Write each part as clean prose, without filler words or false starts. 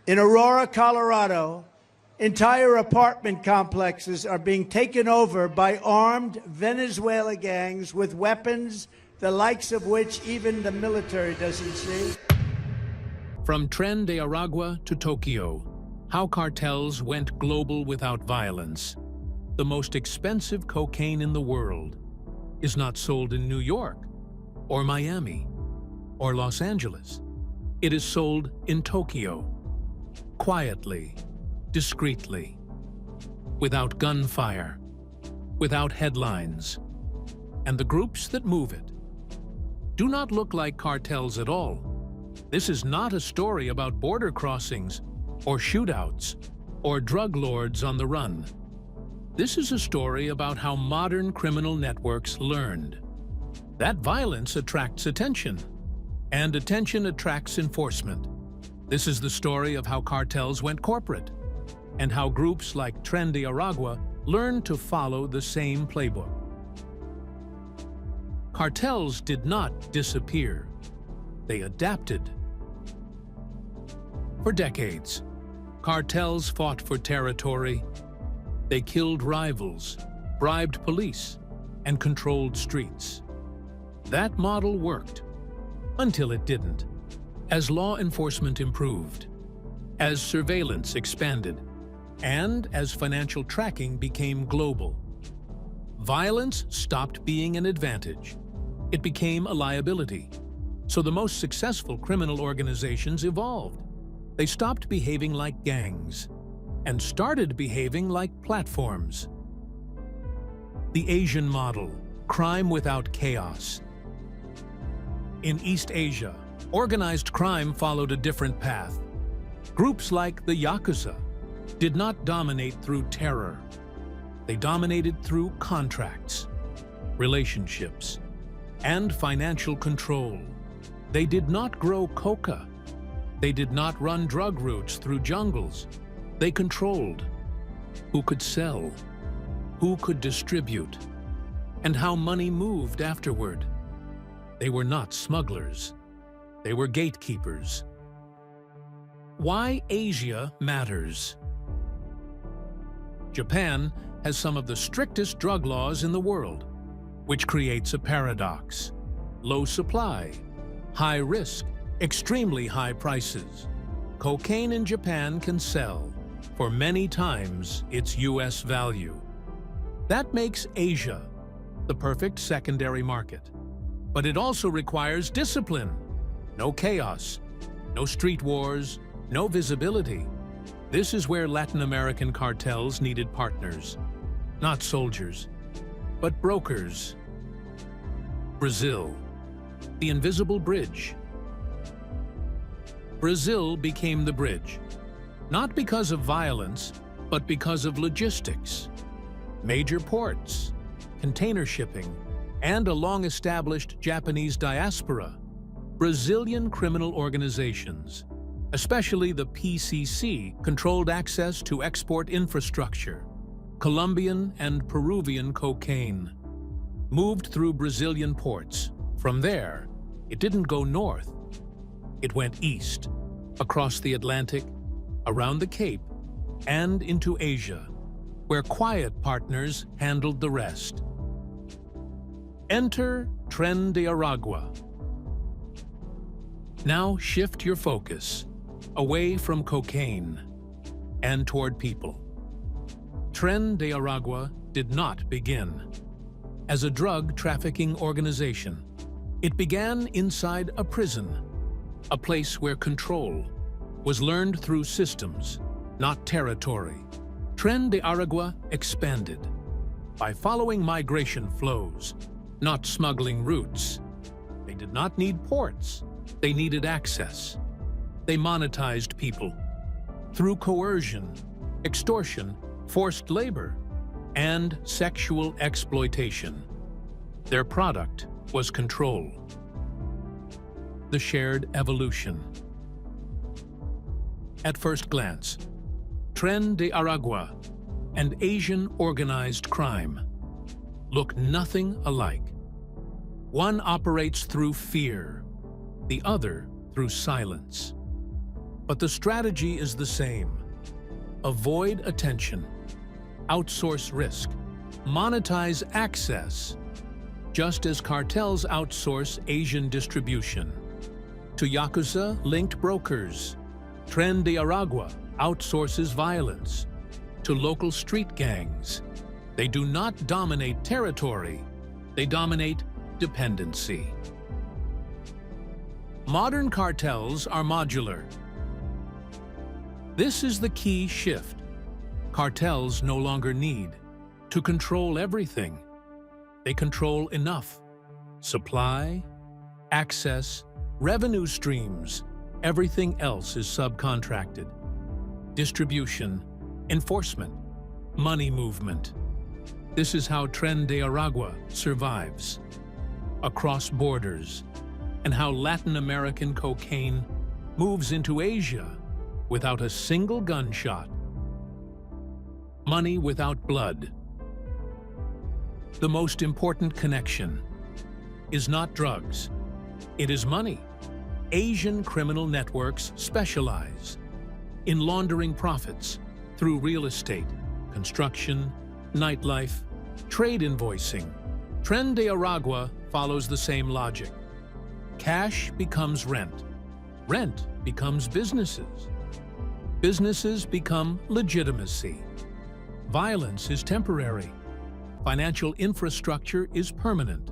In Aurora, Colorado, entire apartment complexes are being taken over by armed Venezuelan gangs with weapons, the likes of which even the military doesn't see. From Tren de Aragua to Tokyo, how cartels went global without violence. The most expensive cocaine in the world is not sold in New York, or Miami, or Los Angeles. It is sold in Tokyo, quietly, discreetly, without gunfire, without headlines. And the groups that move it do not look like cartels at all. This is not a story about border crossings, or shootouts, or drug lords on the run. This is a story about how modern criminal networks learned that violence attracts attention, and attention attracts enforcement. This is the story of how cartels went corporate, and how groups like Tren de Aragua learned to follow the same playbook. Cartels did not disappear. They adapted. For decades, cartels fought for territory. They killed rivals, bribed police, and controlled streets. That model worked, until it didn't. As law enforcement improved, as surveillance expanded, and as financial tracking became global, violence stopped being an advantage. It became a liability. So the most successful criminal organizations evolved. They stopped behaving like gangs and started behaving like platforms. The Asian model, crime without chaos. In East Asia, organized crime followed a different path. Groups like the Yakuza did not dominate through terror. They dominated through contracts, relationships, and financial control. They did not grow coca. They did not run drug routes through jungles. They controlled who could sell, who could distribute, and how money moved afterward. They were not smugglers. They were gatekeepers. Why Asia matters. Japan has some of the strictest drug laws in the world, which creates a paradox. Low supply, high risk, extremely high prices. Cocaine in Japan can sell for many times its US value. That makes Asia the perfect secondary market. But it also requires discipline. No chaos, no street wars, no visibility. This is where Latin American cartels needed partners, not soldiers, but brokers. Brazil, the invisible bridge. Brazil became the bridge, not because of violence, but because of logistics. Major ports, container shipping, and a long-established Japanese diaspora. Brazilian criminal organizations, especially the PCC, controlled access to export infrastructure. Colombian and Peruvian cocaine moved through Brazilian ports. From there, it didn't go north. It went east, across the Atlantic, around the Cape, and into Asia, where quiet partners handled the rest. Enter Tren de Aragua. Now shift your focus away from cocaine and toward people. Tren de Aragua did not begin as a drug trafficking organization. It began inside a prison, a place where control was learned through systems, not territory. Tren de Aragua expanded by following migration flows, not smuggling routes. They did not need ports. They needed access. They monetized people through coercion, extortion, forced labor, and sexual exploitation. Their product was control. The shared evolution. At first glance, Tren de Aragua and Asian organized crime look nothing alike. One operates through fear, the other through silence. But the strategy is the same. Avoid attention, outsource risk, monetize access, just as cartels outsource Asian distribution. To Yakuza-linked brokers, Tren de Aragua outsources violence. To local street gangs, they do not dominate territory, they dominate dependency. Modern cartels are modular. This is the key shift. Cartels no longer need to control everything. They control enough. Supply, access, revenue streams, everything else is subcontracted. Distribution, enforcement, money movement. This is how Tren de Aragua survives. Across borders, and how Latin American cocaine moves into Asia without a single gunshot. Money without blood. The most important connection is not drugs, it is money. Asian criminal networks specialize in laundering profits through real estate, construction, nightlife, trade invoicing. Tren de Aragua follows the same logic. Cash becomes rent. Rent becomes businesses. Businesses become legitimacy. Violence is temporary. Financial infrastructure is permanent.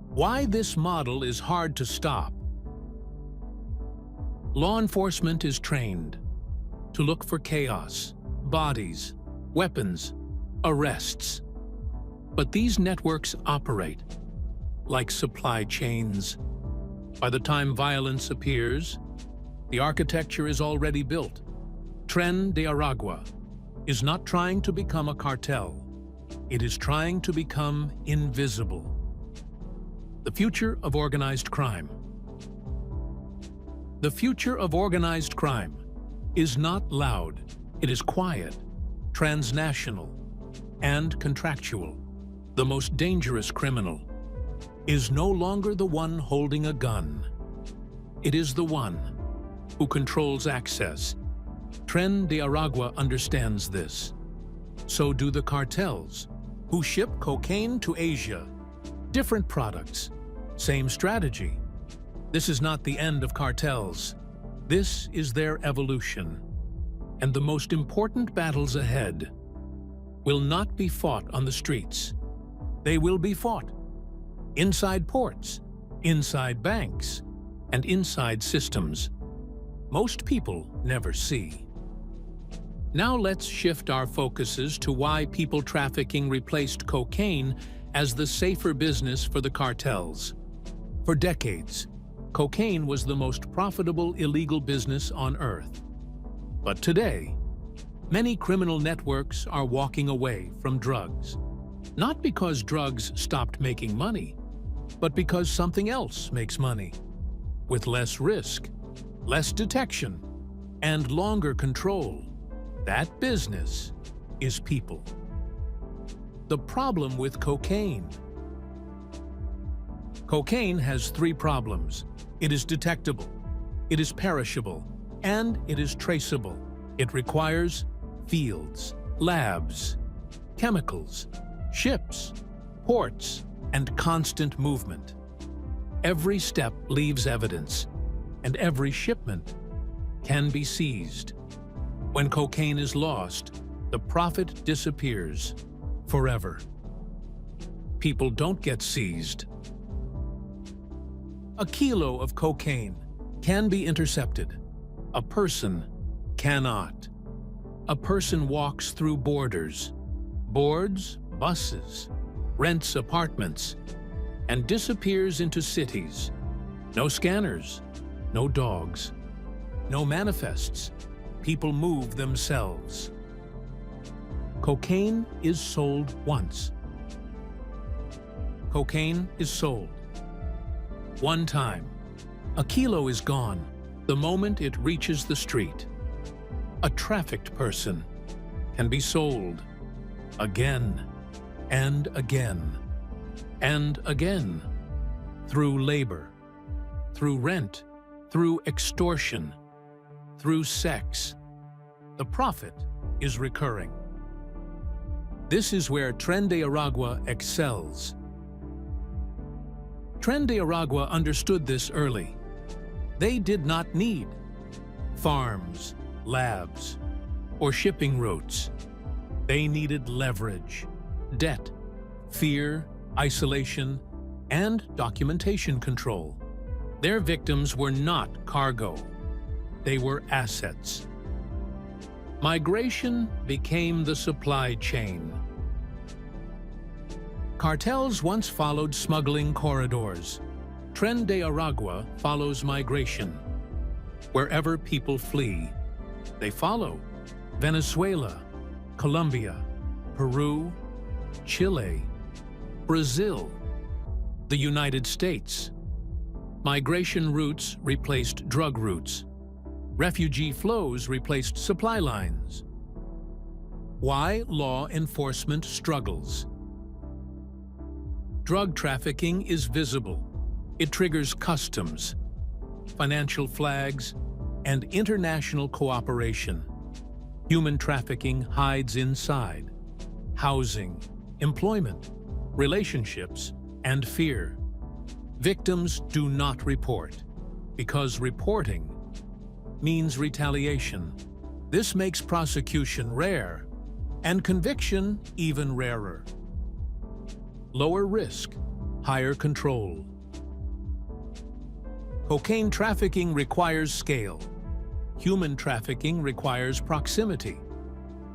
Why this model is hard to stop? Law enforcement is trained to look for chaos, bodies, weapons, arrests. But these networks operate like supply chains. By the time violence appears, the architecture is already built. Tren de Aragua is not trying to become a cartel. It is trying to become invisible. The future of organized crime. The future of organized crime is not loud. It is quiet, transnational, and contractual. The most dangerous criminal is no longer the one holding a gun. It is the one who controls access. Tren de Aragua understands this. So do the cartels, who ship cocaine to Asia. Different products, same strategy. This is not the end of cartels. This is their evolution. And the most important battles ahead will not be fought on the streets. They will be fought inside ports, inside banks, and inside systems most people never see. Now let's shift our focuses to why people trafficking replaced cocaine as the safer business for the cartels. For decades, cocaine was the most profitable illegal business on earth. But today, many criminal networks are walking away from drugs. Not because drugs stopped making money, but because something else makes money. With less risk, less detection, and longer control. That business is people. The problem with cocaine. Cocaine has three problems. It is detectable, it is perishable, and it is traceable. It requires fields, labs, chemicals, ships, ports, and constant movement. Every step leaves evidence, and every shipment can be seized. When cocaine is lost, the profit disappears forever. People don't get seized. A kilo of cocaine can be intercepted. A person cannot. A person walks through borders, boards buses, rents apartments, and disappears into cities. No scanners, no dogs, no manifests. People move themselves. Cocaine is sold once. Cocaine is sold one time. A kilo is gone the moment it reaches the street. A trafficked person can be sold again and again and again, through labor, through rent, through extortion, through sex. The profit is recurring. This is where Tren de Aragua excels. Tren de Aragua understood this early. They did not need farms, labs, or shipping routes. They needed leverage, debt, fear, isolation, and documentation control. Their victims were not cargo. They were assets. Migration became the supply chain. Cartels once followed smuggling corridors. Tren de Aragua follows migration. Wherever people flee, they follow. Venezuela, Colombia, Peru, Chile, Brazil, the United States. Migration routes replaced drug routes. Refugee flows replaced supply lines. Why law enforcement struggles? Drug trafficking is visible. It triggers customs, financial flags, and international cooperation. Human trafficking hides inside housing, employment, relationships, and fear. Victims do not report because reporting means retaliation. This makes prosecution rare and conviction even rarer. Lower risk, higher control. Cocaine trafficking requires scale. Human trafficking requires proximity.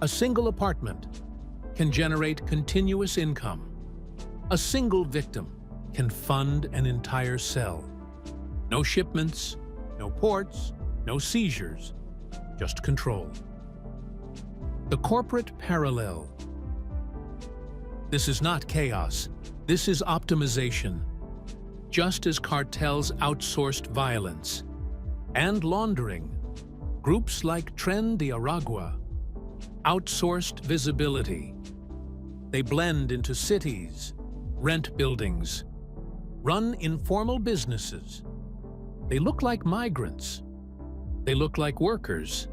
A single apartment can generate continuous income. A single victim can fund an entire cell. No shipments, no ports, no seizures, just control. The corporate parallel. This is not chaos. This is optimization. Just as cartels outsourced violence and laundering, groups like Tren de Aragua outsourced visibility. They blend into cities, rent buildings, run informal businesses. They look like migrants. They look like workers.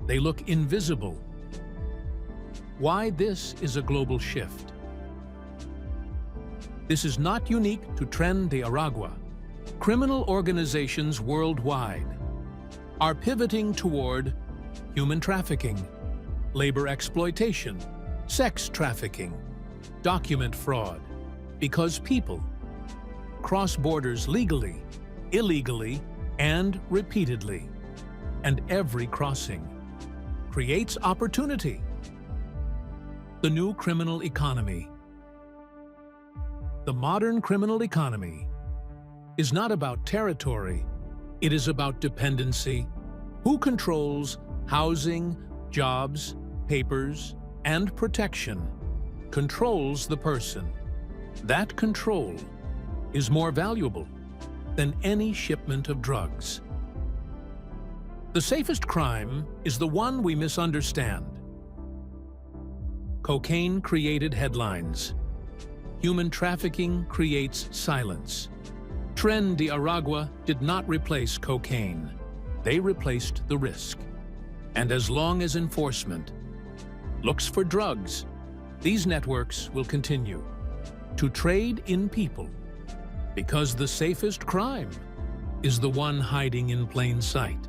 They look invisible. Why this is a global shift? This is not unique to Tren de Aragua. Criminal organizations worldwide are pivoting toward human trafficking, labor exploitation, sex trafficking, document fraud, because people cross borders legally, illegally, and repeatedly. And every crossing creates opportunity. The new criminal economy. The modern criminal economy is not about territory. It is about dependency. Who controls housing, jobs, papers, and protection controls the person. That control is more valuable than any shipment of drugs. The safest crime is the one we misunderstand. Cocaine created headlines. Human trafficking creates silence. Tren de Aragua did not replace cocaine. They replaced the risk. And as long as enforcement looks for drugs, these networks will continue to trade in people, because the safest crime is the one hiding in plain sight.